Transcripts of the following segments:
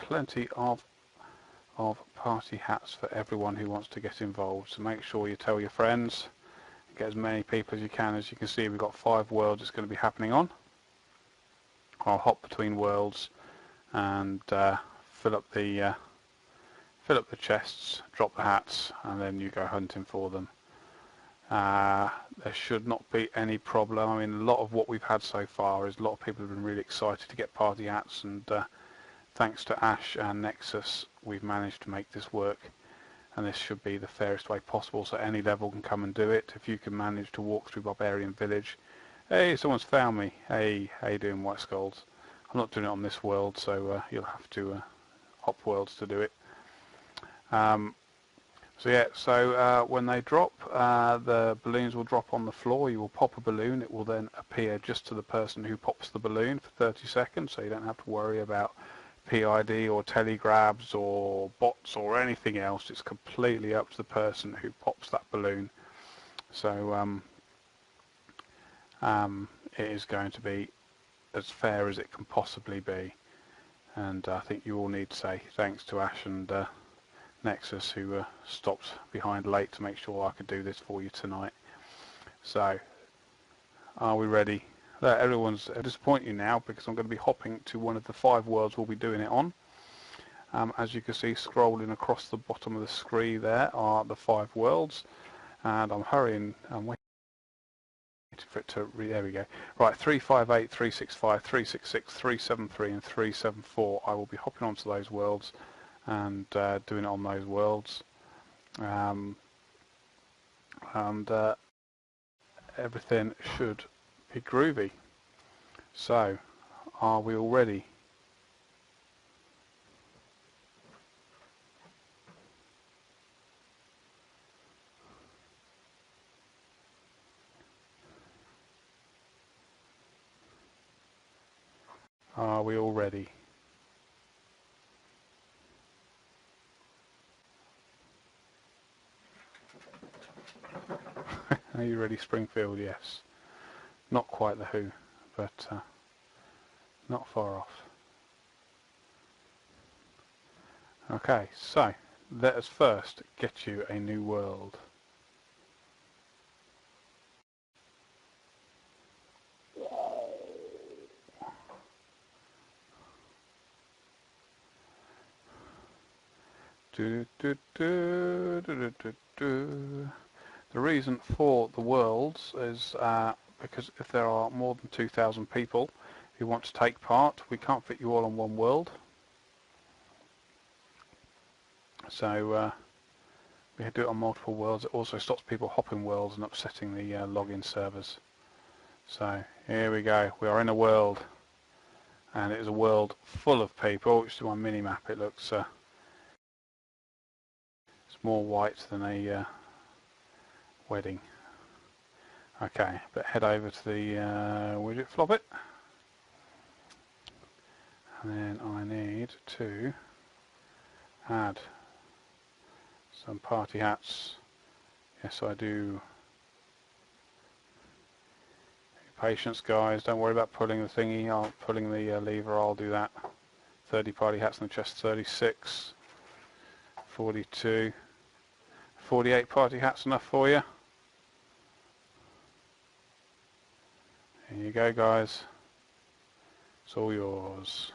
plenty of party hats for everyone who wants to get involved. So make sure you tell your friends, get as many people as you can. As you can see, we've got 5 worlds it's going to be happening on. I'll hop between worlds and fill up the chests, drop the hats, and then you go hunting for them. There should not be any problem. I mean, a lot of what we've had so far is a lot of people have been really excited to get party hats, and thanks to Ash and Nexus, we've managed to make this work, and this should be the fairest way possible, so any level can come and do it. If you can manage to walk through Barbarian Village, hey, someone's found me. Hey, how you doing, White Skulls? I'm not doing it on this world, so you'll have to hop worlds to do it. So when they drop, the balloons will drop on the floor. You will pop a balloon. It will then appear just to the person who pops the balloon for 30 seconds, so you don't have to worry about PID or telegrabs or bots or anything else. It's completely up to the person who pops that balloon. So it is going to be as fair as it can possibly be. And I think you all need to say thanks to Ash and Nexus, who stopped behind late to make sure I could do this for you tonight. So, are we ready? Everyone's disappointed you now, because I'm going to be hopping to one of the 5 worlds we'll be doing it on. As you can see, scrolling across the bottom of the screen there are the 5 worlds, and I'm hurrying. I'm waiting for it to there we go. Right, 358, 365, 366, 373 and 374. I will be hopping onto those worlds and doing it on those worlds, and everything should be groovy. So, are we all ready? Are we all ready? Are you ready, Springfield? Yes. Not quite the Who, but not far off. Okay, so let us first get you a new world. The reason for the worlds is because if there are more than 2,000 people who want to take part, we can't fit you all on one world. So we do it on multiple worlds. It also stops people hopping worlds and upsetting the login servers. So here we go. We are in a world, and it is a world full of people. Which is my mini map. It looks it's more white than a wedding. Okay, but head over to the widget flop it, and then I need to add some party hats. Yes, I do. Patience, guys. Don't worry about pulling the thingy. Pulling the lever. I'll do that. 30 party hats in the chest. 36, 42, 48 party hats enough for you. Here you go, guys. It's all yours.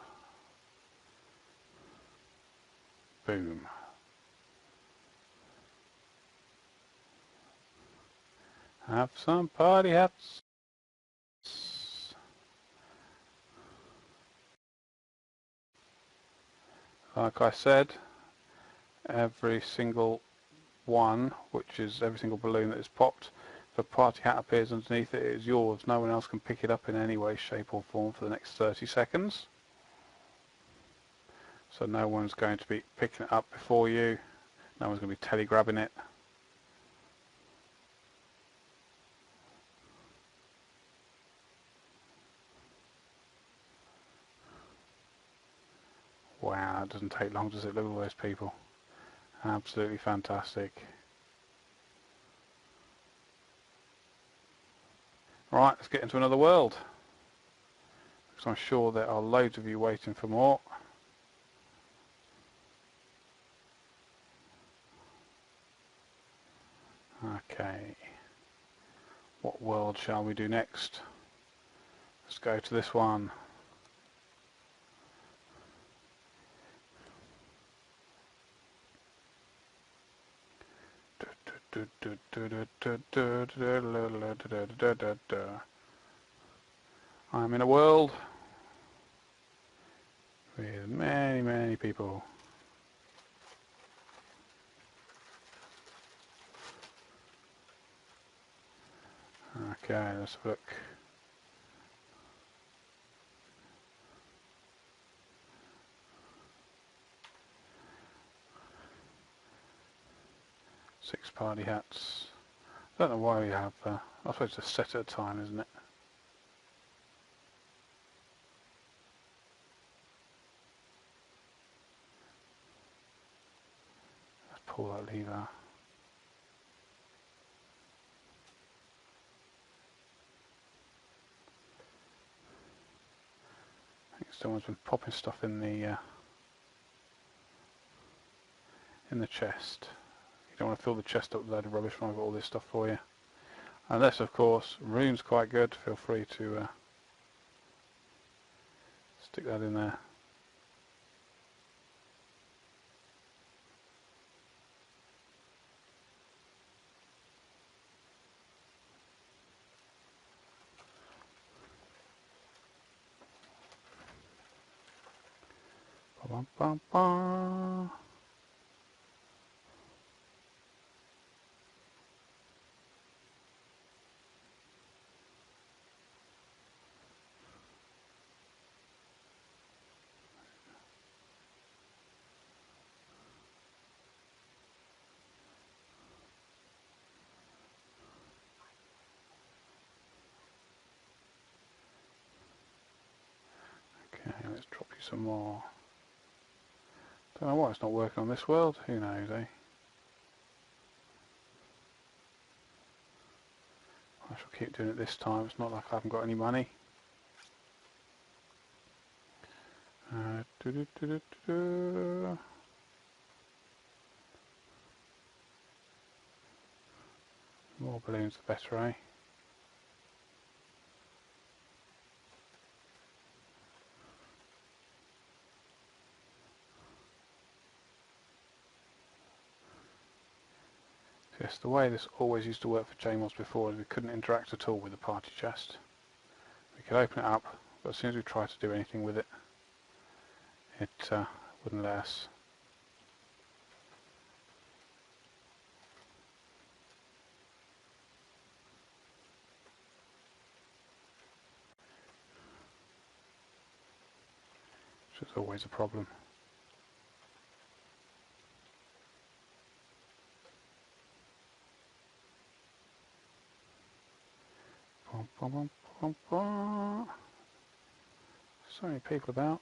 Boom. Have some party hats. Like I said, every single one, which is every single balloon that is popped, if a party hat appears underneath it, it is yours. No one else can pick it up in any way, shape or form for the next 30 seconds. So no one's going to be picking it up before you. No one's going to be telegrabbing it. Wow, it doesn't take long, does it? Look at all those people. Absolutely fantastic. Right, let's get into another world, because I'm sure there are loads of you waiting for more. What world shall we do next? Let's go to this one. I'm in a world with many, many people. Okay, let's have a look. Six party hats. I don't know why we have, I suppose it's a set at a time, isn't it? Let's pull that lever. I think someone's been popping stuff in the chest. You don't want to fill the chest up with a load of rubbish when I've got all this stuff for you. Unless, of course, rune's quite good. Feel free to stick that in there. Ba -ba -ba. Okay, let's drop you some more. Don't know why it's not working on this world. Who knows, eh? I shall keep doing it this time. It's not like I haven't got any money. Doo -doo -doo -doo -doo. More balloons the better, eh? Yes, the way this always used to work for JMODs before is we couldn't interact at all with the party chest. We could open it up, but as soon as we tried to do anything with it, it wouldn't let us. Which is always a problem. Bum, bum, bum, bum, bum. So many people about.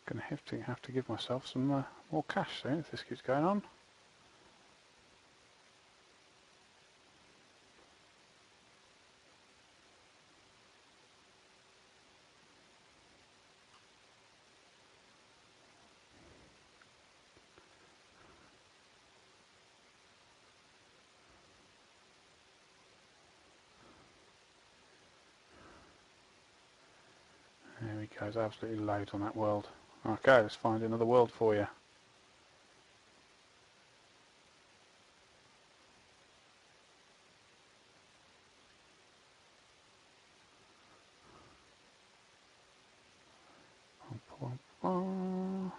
Gonna have to give myself some more cash soon if this keeps going on. There we go, there's absolutely loads on that world. Okay, let's find another world for you. Bum, bum, bum.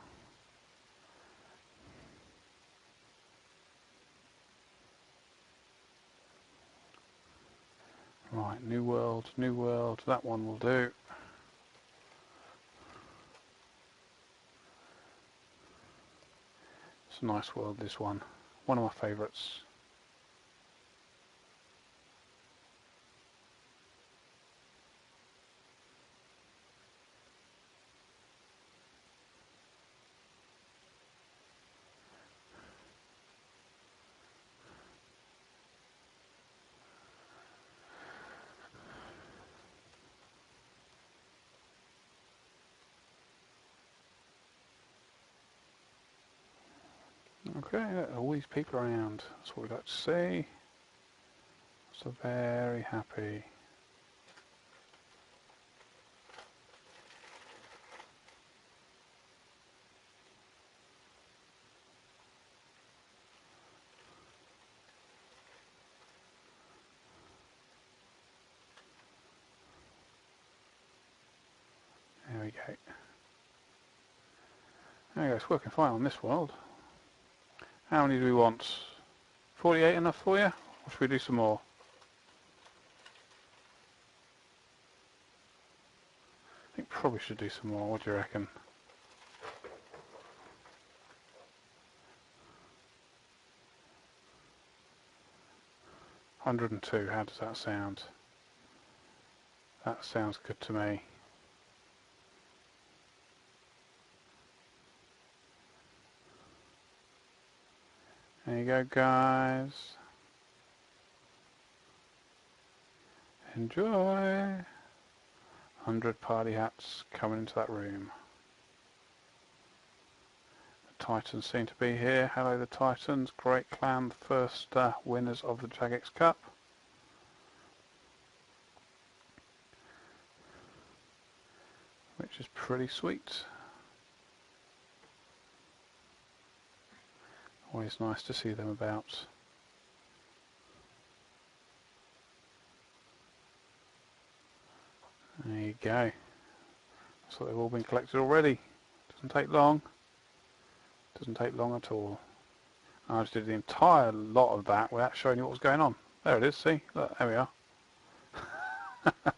Right, new world, that one will do. It's a nice world, this one. One of my favourites. Okay, all these people around. That's what we like to see. So very happy. There we go. There we go, it's working fine on this world. How many do we want? 48 enough for you? Or should we do some more? I think probably should do some more. What do you reckon? 102, how does that sound? That sounds good to me. There you go, guys. Enjoy. 100 party hats coming into that room. The Titans seem to be here. Hello, the Titans. Great clan, the first winners of the Jagex Cup. Which is pretty sweet. Always nice to see them about. There you go. So they've all been collected already. Doesn't take long. Doesn't take long at all. I just did the entire lot of that without showing you what was going on. There it is, see? Look, there we are. That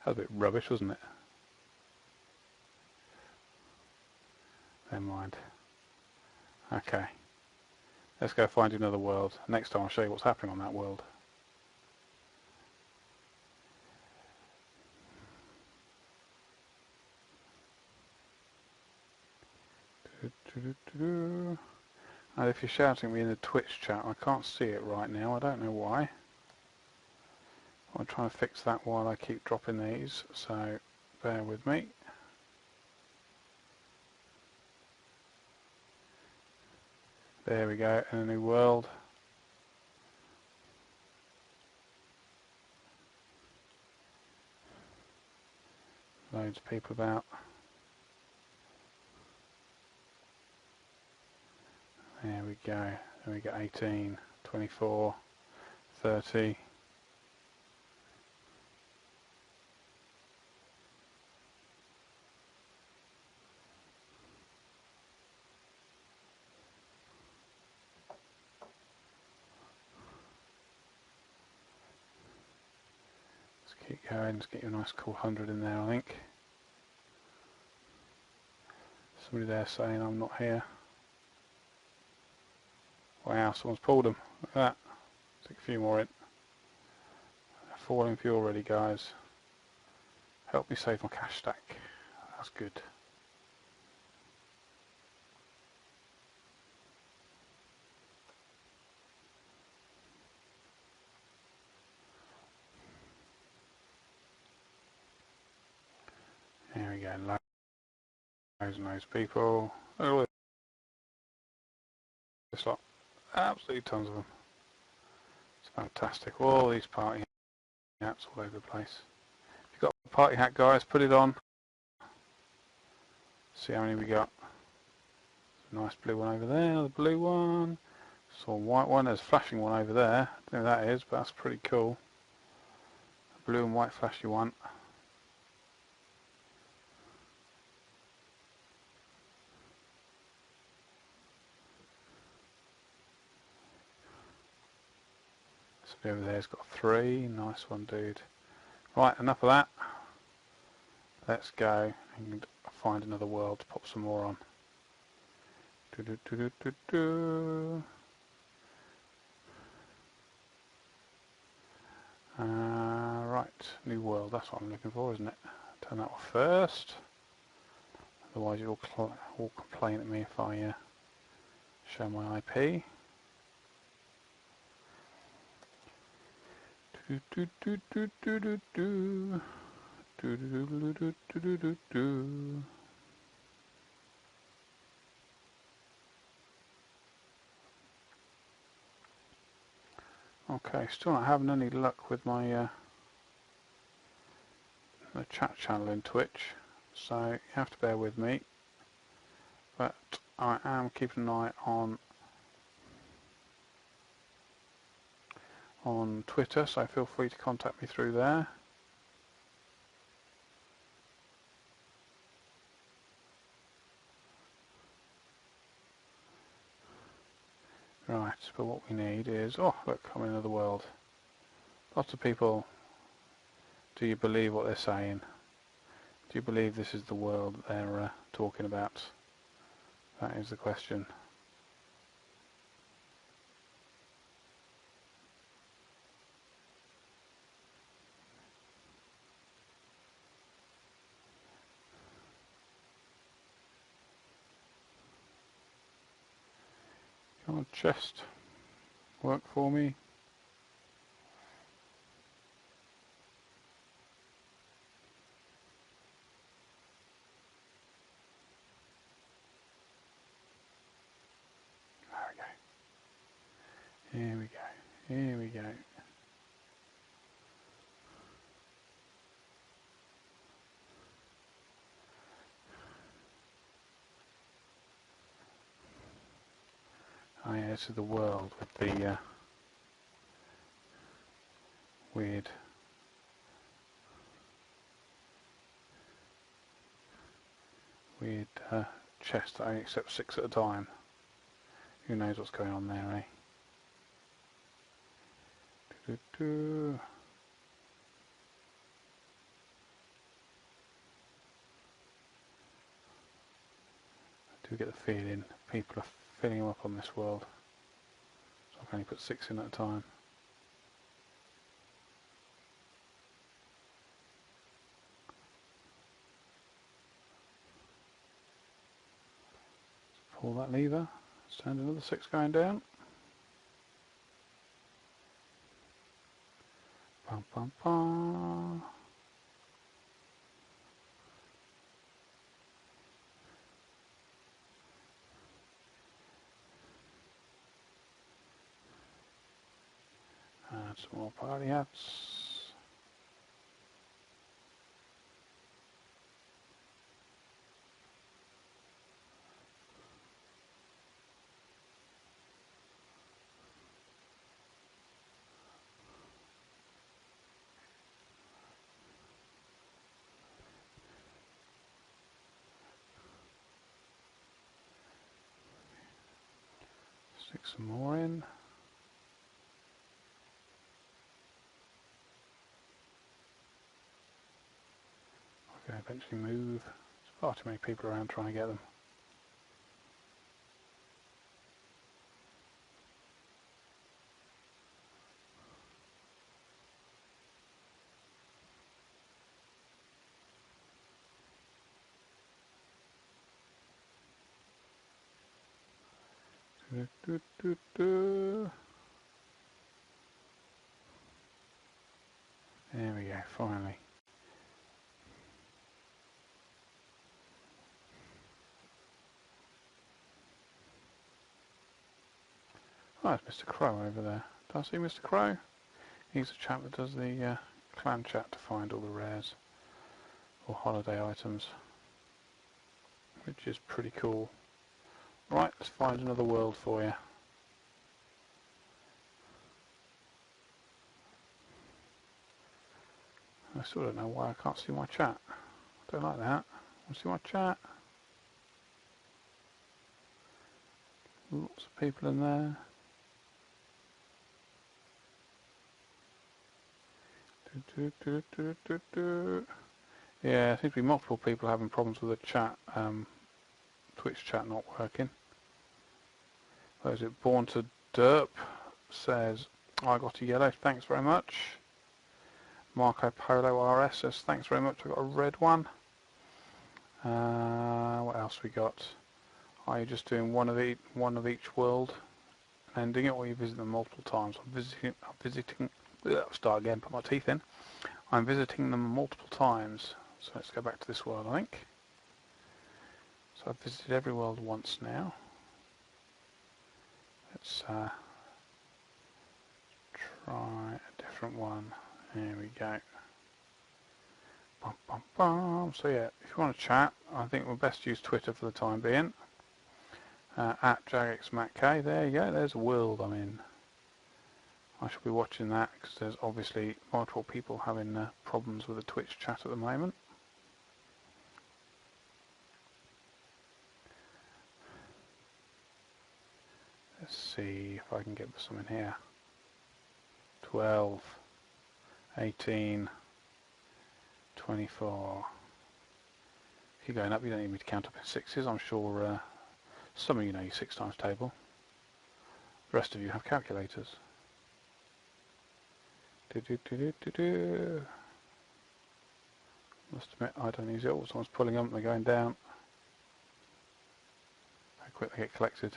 was a bit rubbish, wasn't it? Never mind. Okay. Let's go find another world. Next time I'll show you what's happening on that world. And if you're shouting me in the Twitch chat, I can't see it right now. I don't know why. I'll try and fix that while I keep dropping these, so bear with me. There we go, in a new world. Loads of people about. There we go. There we go, 18, 24, 30. Let's keep going. Let's get you a nice cool 100 in there, I think. Somebody there saying I'm not here. Wow, someone's pulled them. Look at that. Stick a few more in. They're falling for you already, guys. Help me save my cash stack. That's good. There we go. Loads and loads of people. Look at all this lot. Absolutely tons of them. It's fantastic. All these party hats all over the place. If you've got a party hat, guys, put it on. See how many we got. Nice blue one over there, the blue one. Saw a white one, there's a flashing one over there. I don't know who that is, but that's pretty cool. A blue and white flashy one. Somebody over there's got 3. Nice one, dude. Right, enough of that. Let's go and find another world to pop some more on. Right, new world, that's what I'm looking for, isn't it? Turn that off first. Otherwise you'll all complain at me if I show my IP. Okay, still not having any luck with my the chat channel in Twitch, so you have to bear with me. But I am keeping an eye on Twitter, so feel free to contact me through there. Right, but what we need is, oh look, I'm in another world. Lots of people, do you believe what they're saying? Do you believe this is the world that they're talking about? That is the question. Come on, chest, work for me. There we go. Here we go. Here we go. Oh yeah, this is the world with the weird chest that only accepts 6 at a time. Who knows what's going on there, eh? Doo-doo-doo. I do get the feeling people are filling them up on this world. So I can only put 6 in at a time. Pull that lever, stand another 6 going down. Bum, bum, bum. And some more party hats. Stick some more in. I can eventually move. There's far too many people around trying to get them. Doo-doo-doo-doo. There we go, finally. Oh, there's Mr. Crow over there. Did I see Mr. Crow? He's a chap that does the clan chat to find all the rares or holiday items, which is pretty cool. Right, let's find another world for you. I still don't know why I can't see my chat. I don't like that. Want to see my chat? Lots of people in there. Yeah, there seems to be multiple people having problems with the chat, Twitch chat not working. What is it? Born to Derp says, I got a yellow, thanks very much. Marco Polo RS says, thanks very much, I got a red one. What else we got? Are you just doing one of each world and ending it, or you visit them multiple times? I'm visiting, start again, put my teeth in. I'm visiting them multiple times. So let's go back to this world, I think. So I've visited every world once now. Let's try a different one. Here we go. Bum, bum, bum. So yeah, if you want to chat, I think we'll best use Twitter for the time being. At JagXMattK, there you go, there's a world I'm in. I shall be watching that because there's obviously multiple people having problems with the Twitch chat at the moment. Let's see if I can get some in here. 12, 18, 24. Keep going up, you don't need me to count up in sixes. I'm sure some of you know your 6 times table. The rest of you have calculators. Must admit, I don't use it. All someone's pulling them, they're going down. How quick they get collected.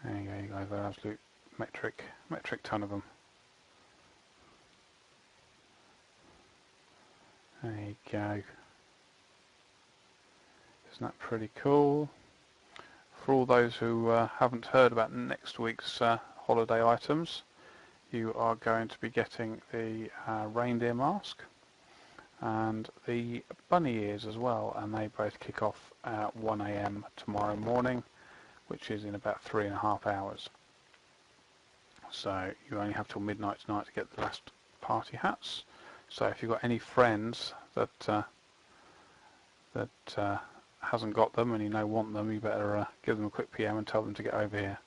There you go, you guys, they're an absolute metric ton of them. There you go. Isn't that pretty cool? For all those who haven't heard about next week's holiday items, you are going to be getting the reindeer mask and the bunny ears as well, and they both kick off at 1 AM tomorrow morning, which is in about 3.5 hours. So you only have till midnight tonight to get the last party hats. So if you've got any friends that hasn't got them and you know want them, you better give them a quick PM and tell them to get over here.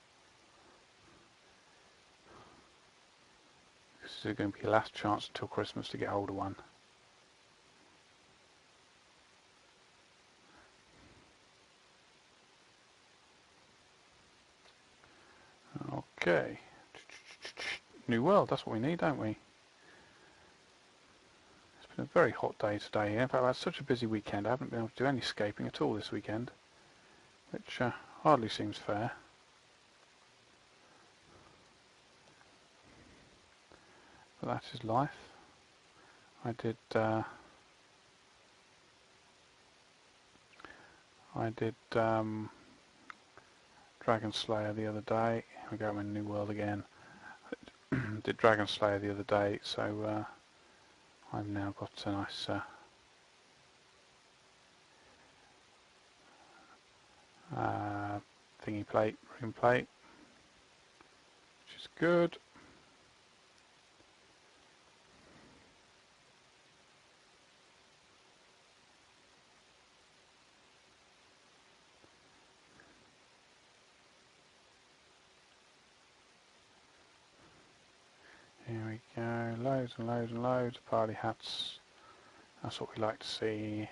This is going to be your last chance until Christmas to get hold of one. Okay. New world, that's what we need, don't we? It's been a very hot day today here. In fact, I've had such a busy weekend, I haven't been able to do any escaping at all this weekend, which hardly seems fair. But that is life. I did Dragon Slayer the other day. Here we go, I'm in New World again. Did Dragon Slayer the other day, so I've now got a nice thingy plate, room plate, which is good. Here we go, loads and loads and loads of party hats. That's what we like to see.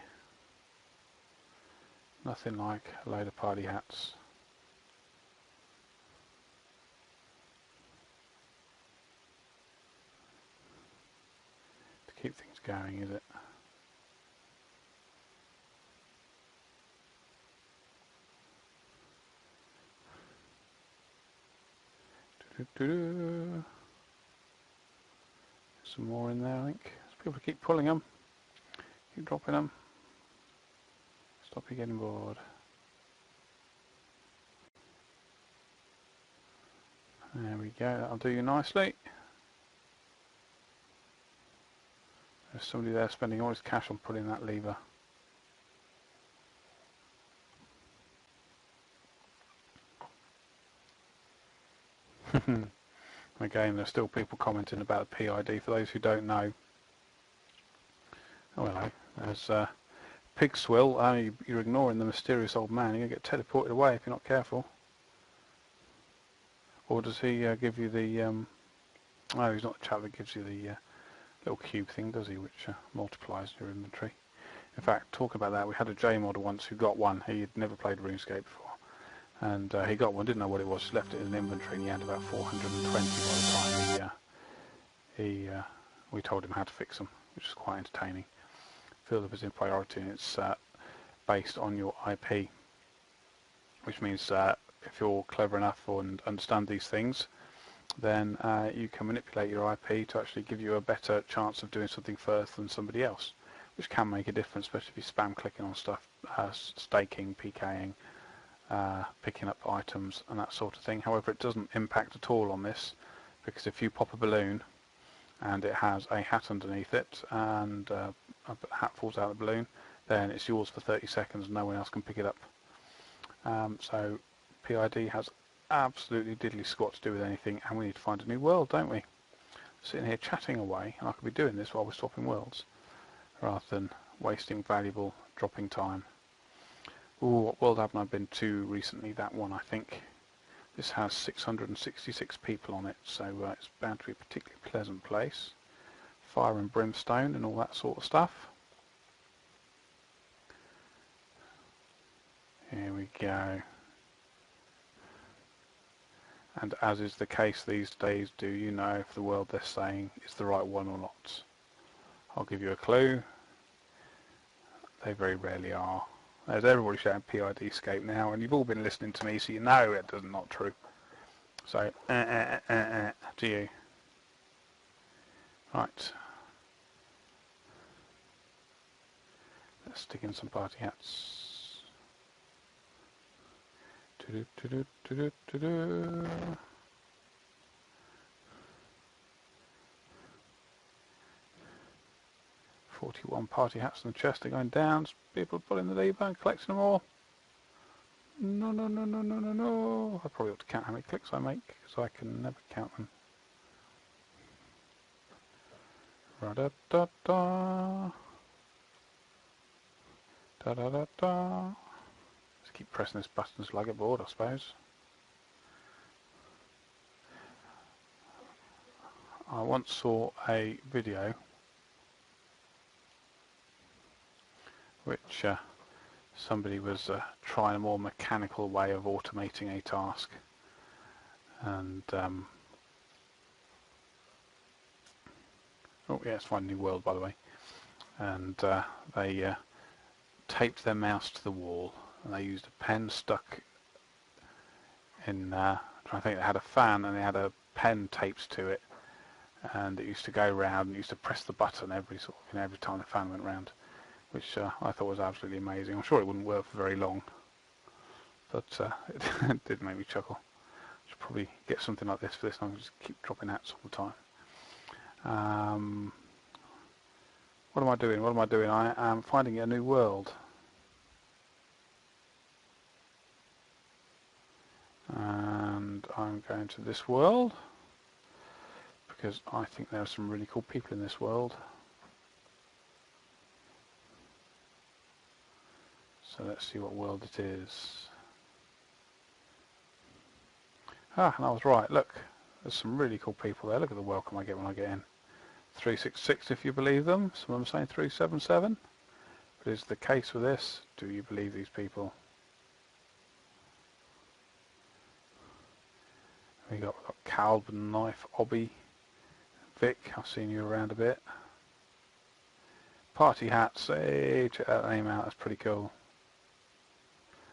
Nothing like a load of party hats. To keep things going, is it? Some more in there, I think. People keep pulling them, keep dropping them. Stop you getting bored. There we go, that'll do you nicely. There's somebody there spending all his cash on pulling that lever. Again, there's still people commenting about the PID. For those who don't know, oh hello, there's Pig Swill. You're ignoring the mysterious old man. You're going to get teleported away if you're not careful. Or does he give you the... oh, he's not the chap that gives you the little cube thing, does he, which multiplies your inventory. In fact, talking about that, we had a J modder once who got one. He had never played RuneScape before. And he got one, didn't know what it was, left it in an inventory, and he had about 420 by the time we told him how to fix them, which is quite entertaining. Field up is in priority, and it's based on your IP, which means if you're clever enough and understand these things, then you can manipulate your IP to actually give you a better chance of doing something first than somebody else, which can make a difference, especially if you spam clicking on stuff, staking, PKing, picking up items and that sort of thing. However, it doesn't impact at all on this, because if you pop a balloon and it has a hat underneath it and a hat falls out of the balloon, then it's yours for 30 seconds and no one else can pick it up. So PID has absolutely diddly squat to do with anything, and we need to find a new world, don't we? Sitting here chatting away, and I could be doing this while we're swapping worlds rather than wasting valuable dropping time. Ooh, what world haven't I been to recently? That one, I think. This has 666 people on it, so it's bound to be a particularly pleasant place. Fire and brimstone and all that sort of stuff. Here we go. And as is the case these days, do you know if the world they're saying is the right one or not? I'll give you a clue. They very rarely are. There's everybody shouting PID escape now, and you've all been listening to me, so you know it is not true. So, to you. Right. Let's stick in some party hats. 41 party hats in the chest are going down. People are pulling the lever and collecting them all. No, no, no, no, no, no, no. I probably ought to count how many clicks I make, because I can never count them. Ra-da-da-da. Da-da-da-da. Just keep pressing this button until I get bored, I suppose. I once saw a video which somebody was trying a more mechanical way of automating a task, and oh yeah, it's Find a New World, by the way, and they taped their mouse to the wall, and they used a pen stuck in I think they had a fan and they had a pen taped to it, and it used to go round and used to press the button every time the fan went round, which I thought was absolutely amazing. I'm sure it wouldn't work for very long, but it did make me chuckle. I should probably get something like this for this, and I'll just keep dropping hats all the time. What am I doing? What am I doing? I am finding a new world. And I'm going to this world, because I think there are some really cool people in this world. So let's see what world it is. Ah, and I was right. Look, there's some really cool people there. Look at the welcome I get when I get in. 366 if you believe them. Some of them saying 377. But is the case with this? Do you believe these people? We've got Calvin, Knife, Obby, Vic, I've seen you around a bit. Party hats, hey, check that name out, that's pretty cool.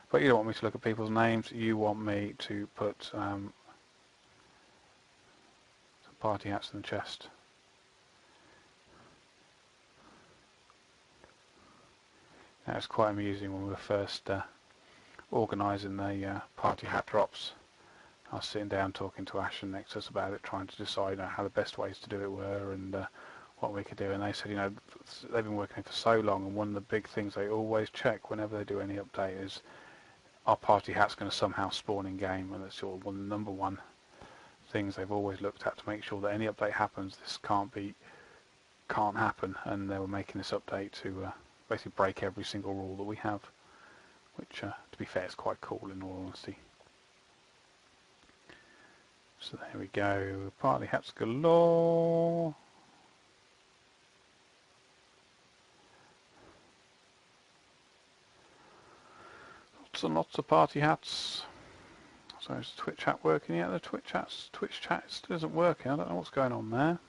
But you don't want me to look at people's names, you want me to put some party hats in the chest. That was quite amusing when we were first organising the party hat drops. I was sitting down talking to Ash and Nexus about it, trying to decide how the best ways to do it were and what we could do. And they said, they've been working for so long, and one of the big things they always check whenever they do any update is, are party hats going to somehow spawn in game? And that's sort of one of the number one things they've always looked at to make sure that any update happens, this can't happen. And they were making this update to basically break every single rule that we have, which, to be fair, is quite cool in all honesty. So there we go, party hats galore. Lots and lots of party hats. So is the Twitch chat working yet? The Twitch chat still isn't working. I don't know what's going on there.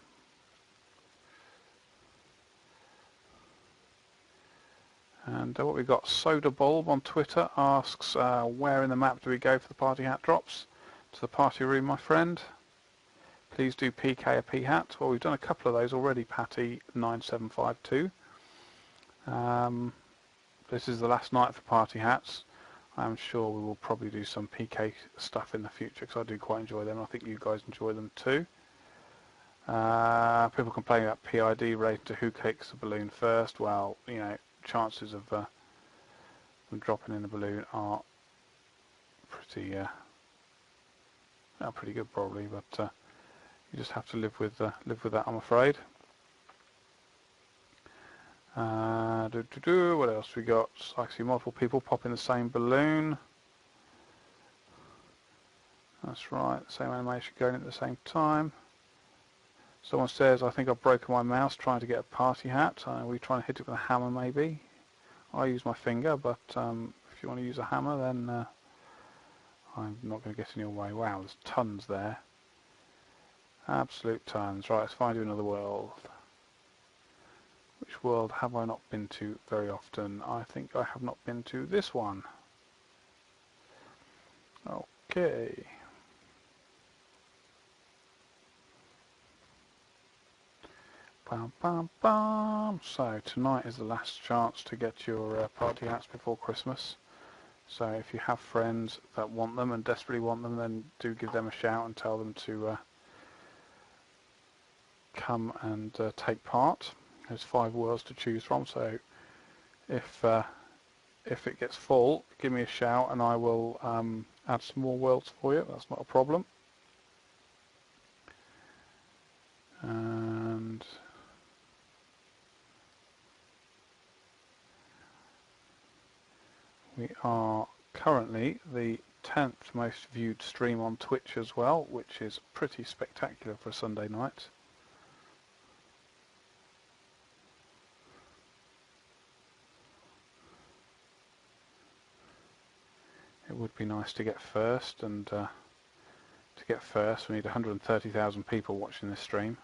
And what we've got, Soda Bulb on Twitter asks, where in the map do we go for the party hat drops? To the party room, my friend. Please do PK a P-hat. Well, we've done a couple of those already, Patty9752. This is the last night for party hats. I'm sure we will probably do some PK stuff in the future because I do quite enjoy them. I think you guys enjoy them too. People complaining about PID related to who kicks the balloon first. Well, you know, chances of them dropping in the balloon are pretty pretty good probably, but you just have to live with that, I'm afraid. What else we got? I see multiple people popping the same balloon. That's right, the same animation going at the same time. Someone says, I think I've broken my mouse trying to get a party hat. Are we trying to hit it with a hammer maybe? I use my finger, but if you want to use a hammer, then I'm not going to get in your way. Wow, there's tons there. Absolute tons. Right, let's find you another world. Which world have I not been to very often? I think I have not been to this one. Okay. Bam, bam, bam. So tonight is the last chance to get your party hats before Christmas. So if you have friends that want them and desperately want them, then do give them a shout and tell them to come and take part. There's 5 worlds to choose from, so if it gets full, give me a shout and I will add some more worlds for you. That's not a problem. And we are currently the 10th most viewed stream on Twitch as well, which is pretty spectacular for a Sunday night. It would be nice to get first, and to get first we need 130,000 people watching this stream.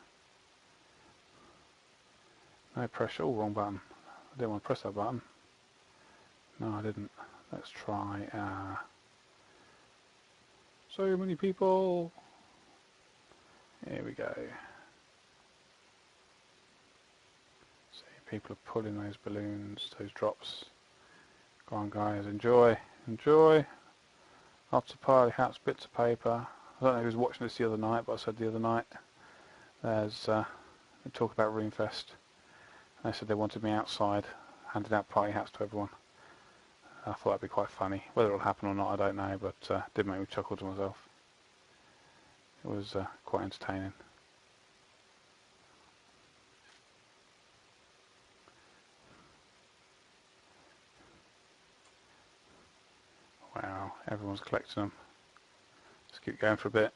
No pressure. Oh, wrong button. I didn't want to press that button. No, I didn't. Let's try. So many people. Here we go. See, people are pulling those balloons, those drops. Go on, guys, enjoy, enjoy. Lots of party hats, bits of paper. I don't know who was watching this the other night, but I said the other night. There's we talk about RuneFest. They said they wanted me outside, handing out party hats to everyone. I thought that'd be quite funny. Whether it'll happen or not, I don't know, but it did make me chuckle to myself. It was quite entertaining. Wow, everyone's collecting them. Let's keep going for a bit.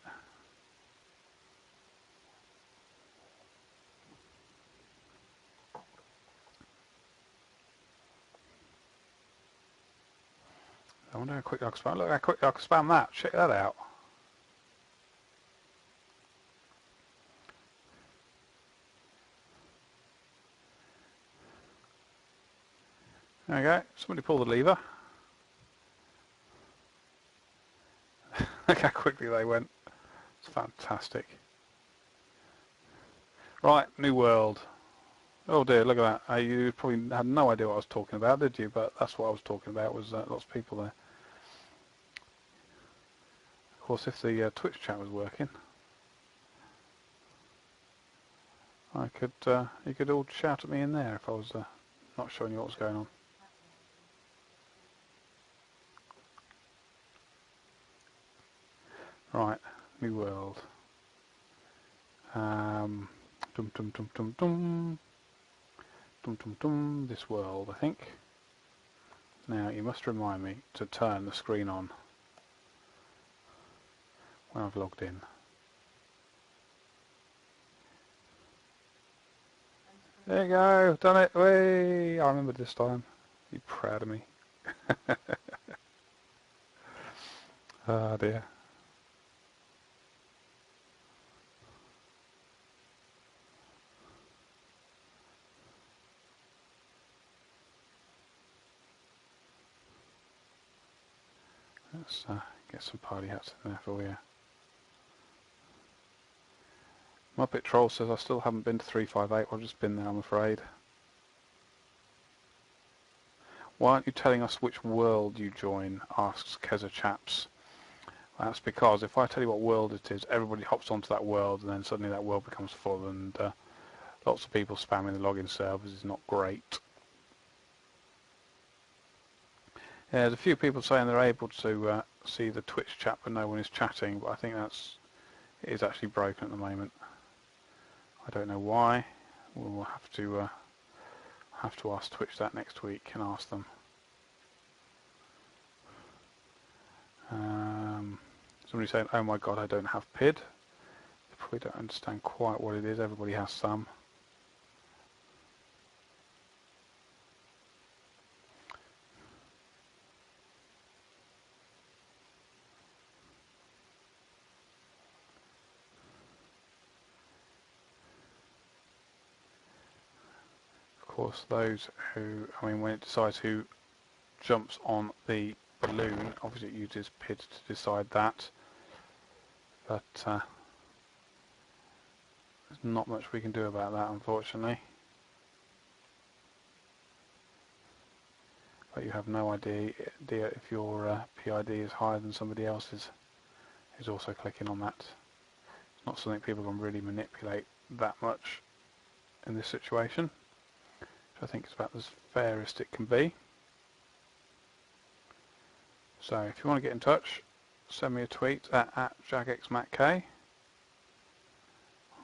I wonder how quick I can spam. Look how quick I can spam that. Check that out. There we go. Somebody pull the lever. Look how quickly they went. It's fantastic. Right, new world. Oh dear, look at that. You probably had no idea what I was talking about, did you? But that's what I was talking about, was lots of people there. Of course, if the Twitch chat was working, I could, you could all shout at me in there if I was not showing you what was going on. Right, new world. Dum dum dum dum dum. Dum dum dum. This world, I think. Now you must remind me to turn the screen on when I've logged in. There you go, done it. Way, I remembered this time. Are you proud of me? Oh dear. Let's get some party hats in there for you. Muppet Troll says I still haven't been to 358. I've just been there, I'm afraid. Why aren't you telling us which world you join? Asks Keza Chaps. That's because if I tell you what world it is, everybody hops onto that world, and then suddenly that world becomes full, and lots of people spamming the login servers is not great. Yeah, there's a few people saying they're able to see the Twitch chat, but no one is chatting. But I think it is actually broken at the moment. I don't know why. We'll have to ask Twitch that next week and ask them. Somebody saying, "Oh my God, I don't have PID." They probably don't understand quite what it is. Everybody has some. Of course, those who, when it decides who jumps on the balloon, obviously it uses PID to decide that. But there's not much we can do about that, unfortunately. But you have no idea if your PID is higher than somebody else's who's also clicking on that. It's not something people can really manipulate that much in this situation, which I think is about as fairest it can be. So if you want to get in touch, send me a tweet at JagXMattK.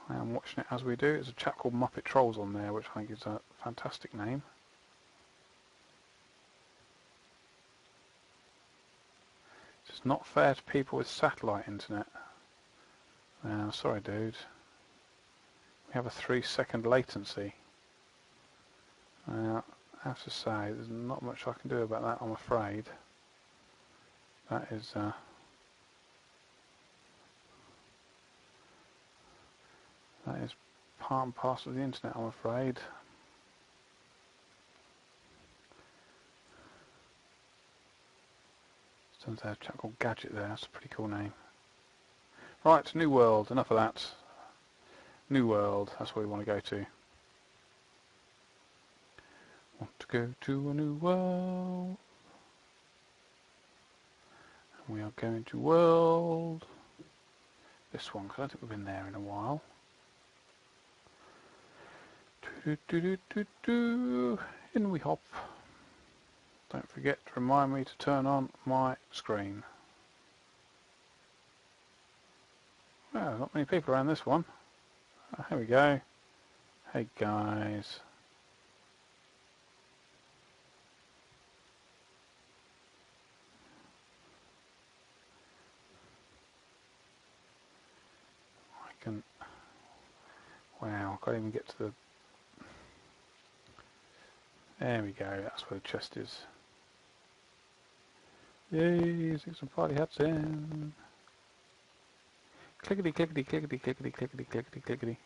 I am watching it as we do. There's a chap called Muppet Trolls on there, which I think is a fantastic name. It's not fair to people with satellite internet. Sorry dude. We have a 3-second latency. I have to say, there's not much I can do about that, I'm afraid. That is part and parcel of the internet, I'm afraid. There's a chap called Gadget there, that's a pretty cool name. Right, New World, enough of that. New World, that's where we want to go to. Want to go to a new world. And we are going to world. This one, because I don't think we've been there in a while. In we hop. Don't forget to remind me to turn on my screen. Well, not many people around this one. Here we go. Hey guys. I can... Wow, I can't even get to the... There we go, that's where the chest is. Yay, let's get some party hats in. Clickety, clickety, clickety, clickety, clickety, clickety, clickety.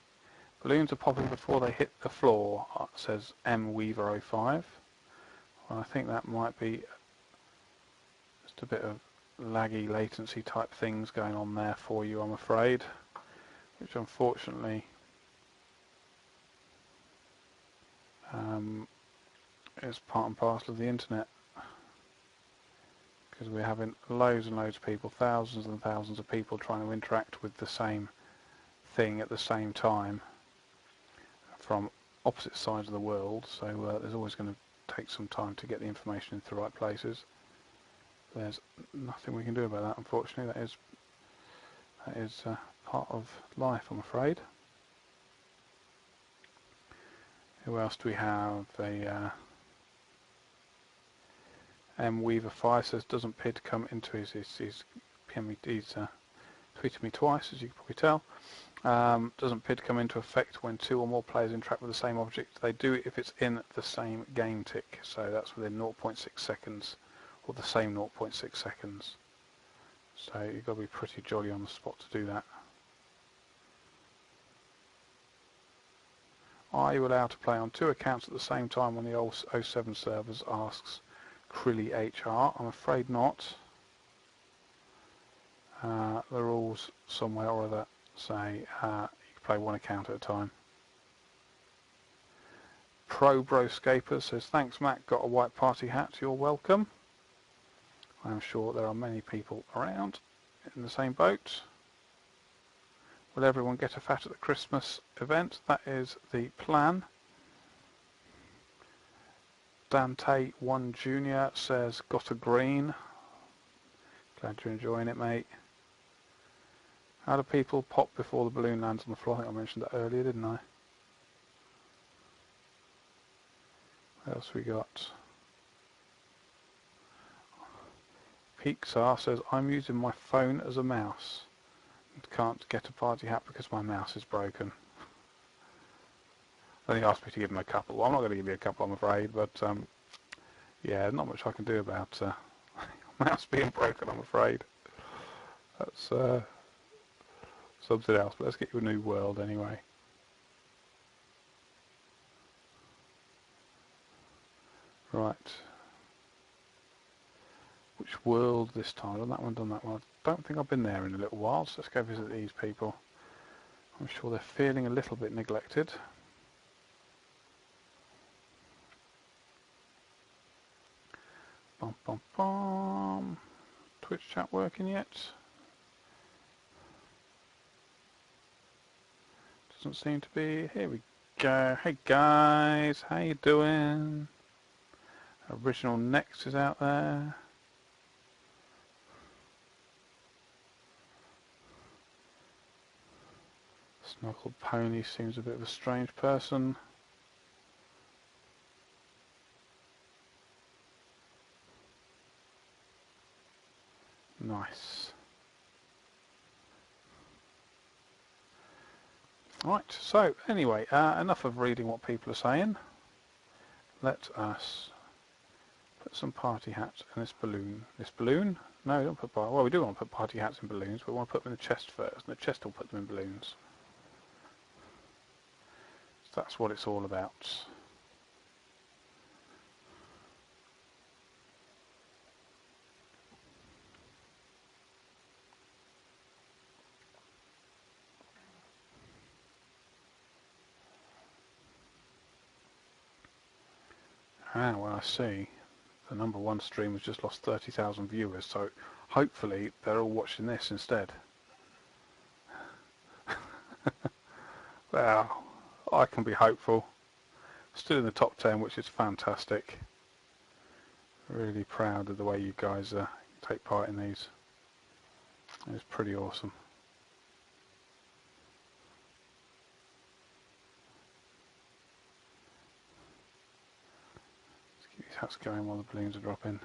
Balloons are popping before they hit the floor, says MWeaver05. Well, I think that might be just a bit of laggy latency type things going on there for you, I'm afraid. Which unfortunately is part and parcel of the internet. Because we're having loads and loads of people, thousands and thousands of people trying to interact with the same thing at the same time from opposite sides of the world, so there's always going to take some time to get the information into the right places. There's nothing we can do about that, unfortunately. That is part of life, I'm afraid. Who else do we have? A MWeaver5 says, doesn't PID come into he's tweeted me twice, as you can probably tell. Doesn't PID come into effect when 2 or more players interact with the same object? They do if it's in the same game tick, so that's within 0.6 seconds, or the same 0.6 seconds. So you've got to be pretty jolly on the spot to do that. Are you allowed to play on 2 accounts at the same time on the RS07 servers, asks Krilly HR. I'm afraid not. The rules somewhere or other say you can play 1 account at a time. Pro Broscaper says, thanks Matt, got a white party hat, you're welcome. I'm sure there are many people around in the same boat. Will everyone get a fat at the Christmas event? That is the plan. Dante1 Jr. says, got a green. Glad you're enjoying it, mate. How do people pop before the balloon lands on the floor? I think I mentioned that earlier, didn't I? What else we got? Pixar says, I'm using my phone as a mouse. Can't get a party hat because my mouse is broken. Then he asked me to give him a couple. Well, I'm not going to give you a couple, I'm afraid, but yeah, not much I can do about mouse being broken, I'm afraid. That's something else, but let's get you a new world anyway. Right. Which world this time? Done that one, done that one. I don't think I've been there in a little while, so let's go visit these people. I'm sure they're feeling a little bit neglected. Bum, bum, bum. Twitch chat working yet? Doesn't seem to be. Here we go. Hey guys, how you doing? Original Next is out there. Snuggled Pony seems a bit of a strange person. Nice. Right, so anyway, enough of reading what people are saying. Let us put some party hats in this balloon. This balloon? No, don't put well, we do want to put party hats in balloons, but we want to put them in the chest first, and the chest will put them in balloons. So that's what it's all about. Ah, well, I see. The #1 stream has just lost 30,000 viewers, so hopefully they're all watching this instead. Well, I can be hopeful. Still in the top 10, which is fantastic. Really proud of the way you guys take part in these. It's pretty awesome. Let's keep these hats going while the balloons are dropping.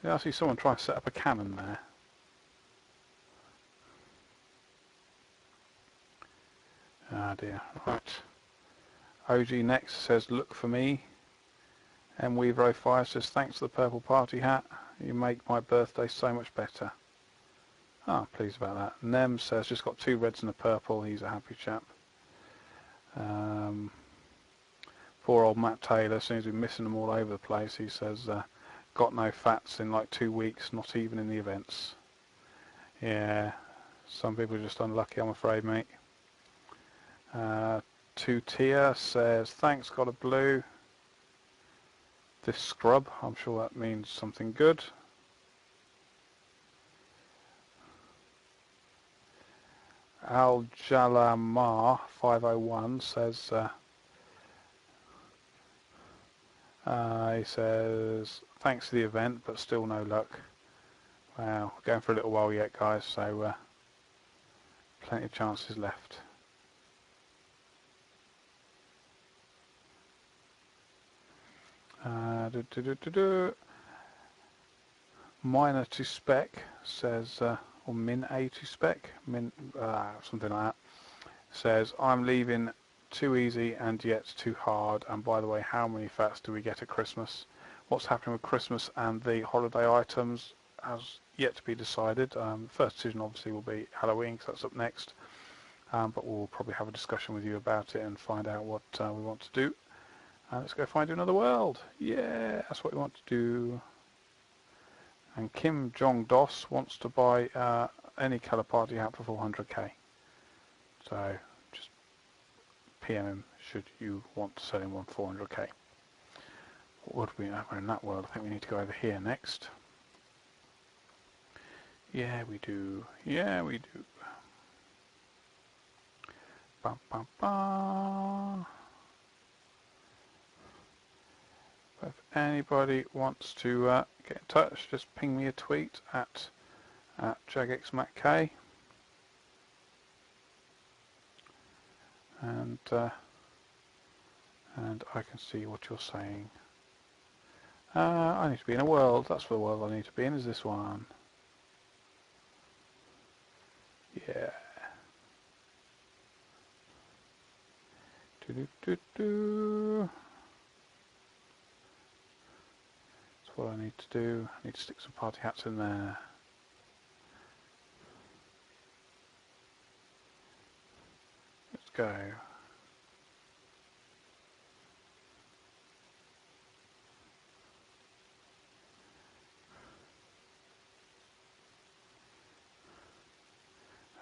Yeah, I see someone try to set up a cannon there. Ah dear, right. OG Next says, look for me. MWeaver05 says, thanks for the purple party hat. You make my birthday so much better. Ah, pleased about that. Nem says, just got 2 reds and a purple. He's a happy chap. Poor old Matt Taylor seems to be missing them all over the place. He says, got no fats in like 2 weeks, not even in the events. Yeah, some people are just unlucky, I'm afraid, mate. Tutia says, thanks, got a blue. This scrub, I'm sure that means something good. Al Jalamar 501 says, he says, thanks for the event, but still no luck. Wow, we're going for a little while yet, guys, so plenty of chances left. Minor to spec says, or min A to spec, something like that, says, I'm leaving too easy and yet too hard, and by the way, how many fats do we get at Christmas? What's happening with Christmas and the holiday items has yet to be decided. The first decision obviously will be Halloween, because that's up next, but we'll probably have a discussion with you about it and find out what we want to do. Let's go find another world. Yeah, that's what we want to do. And Kim Jong Dos wants to buy any colour party hat for 400k. So just PM him should you want to sell in one 400k. What would we have in that world? I think we need to go over here next. Yeah, we do. Yeah, we do. Ba, ba, ba. If anybody wants to get in touch, just ping me a tweet at jagxmack, and I can see what you're saying. I need to be in a world. That's the world I need to be in. Is this one? Yeah. Do do do do. That's what I need to do. I need to stick some party hats in there. Let's go.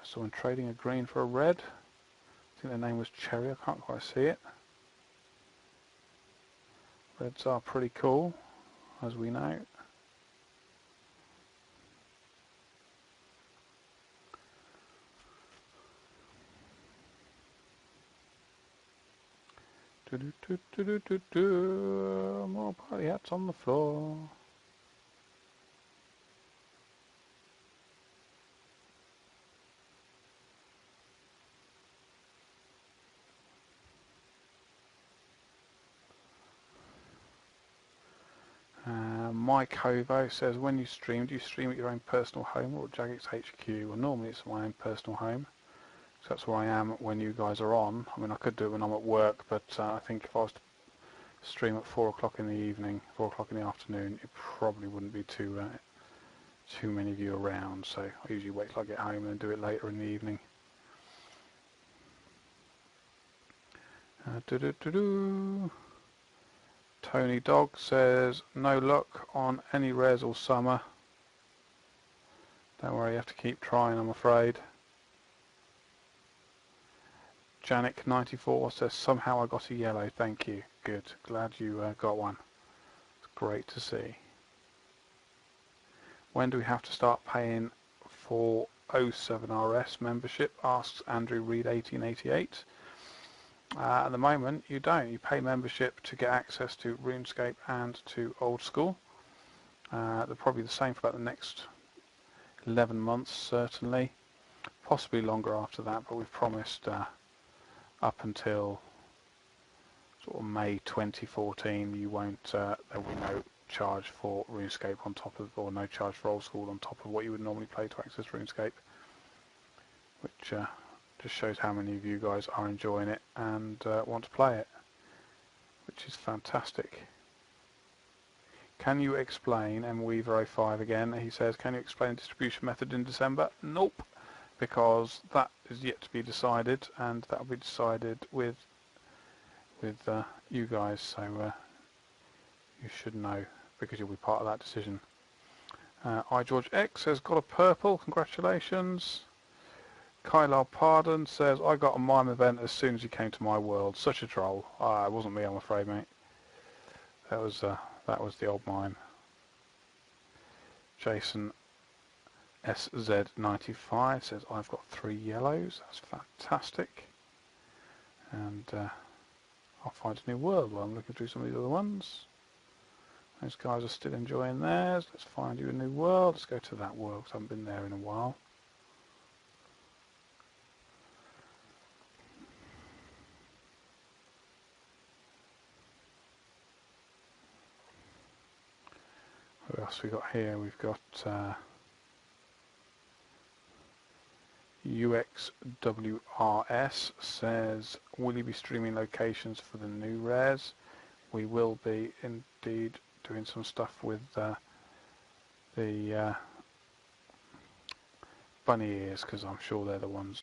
Someone trading a green for a red. I think their name was Cherry. I can't quite see it. Reds are pretty cool, as we know. Do do do do do do do. More party hats on the floor. Mike Hovo says, when you stream, do you stream at your own personal home or at Jagex HQ? Well, normally it's my own personal home, so that's where I am when you guys are on. I mean, I could do it when I'm at work, but I think if I was to stream at 4 o'clock in the evening, 4 o'clock in the afternoon, it probably wouldn't be too many of you around, so I usually wait till I get home and do it later in the evening. Tony Dog says, no luck on any rares all summer. Don't worry, you have to keep trying, I'm afraid. Janik94 says, somehow I got a yellow, thank you. Good, glad you got one. It's great to see. When do we have to start paying for 07 RS membership, asks Andrew Reed 1888. At the moment, you don't. You pay membership to get access to RuneScape and to Old School. They're probably the same for about the next 11 months, certainly. Possibly longer after that, but we've promised up until sort of May 2014, you won't. There will be no charge for RuneScape on top of, or no charge for Old School on top of what you would normally pay to access RuneScape, which just shows how many of you guys are enjoying it and want to play it, which is fantastic. Can you explain, MWeaver05 again, he says, can you explain the distribution method in December? Nope, because that is yet to be decided, and that will be decided with you guys, so you should know, because you'll be part of that decision. iGeorgeX says, got a purple, congratulations. Kylal Pardon says, I got a mime event as soon as he came to my world. Such a troll. It wasn't me, I'm afraid, mate. That was the old mime. Jason SZ95 says, I've got 3 yellows. That's fantastic. And I'll find a new world while I'm looking through some of these other ones. Those guys are still enjoying theirs. Let's find you a new world. Let's go to that world, because I haven't been there in a while. What else we got here? We've got UXWRS says, will you be streaming locations for the new rares? We will be indeed doing some stuff with the bunny ears, because I'm sure they're the ones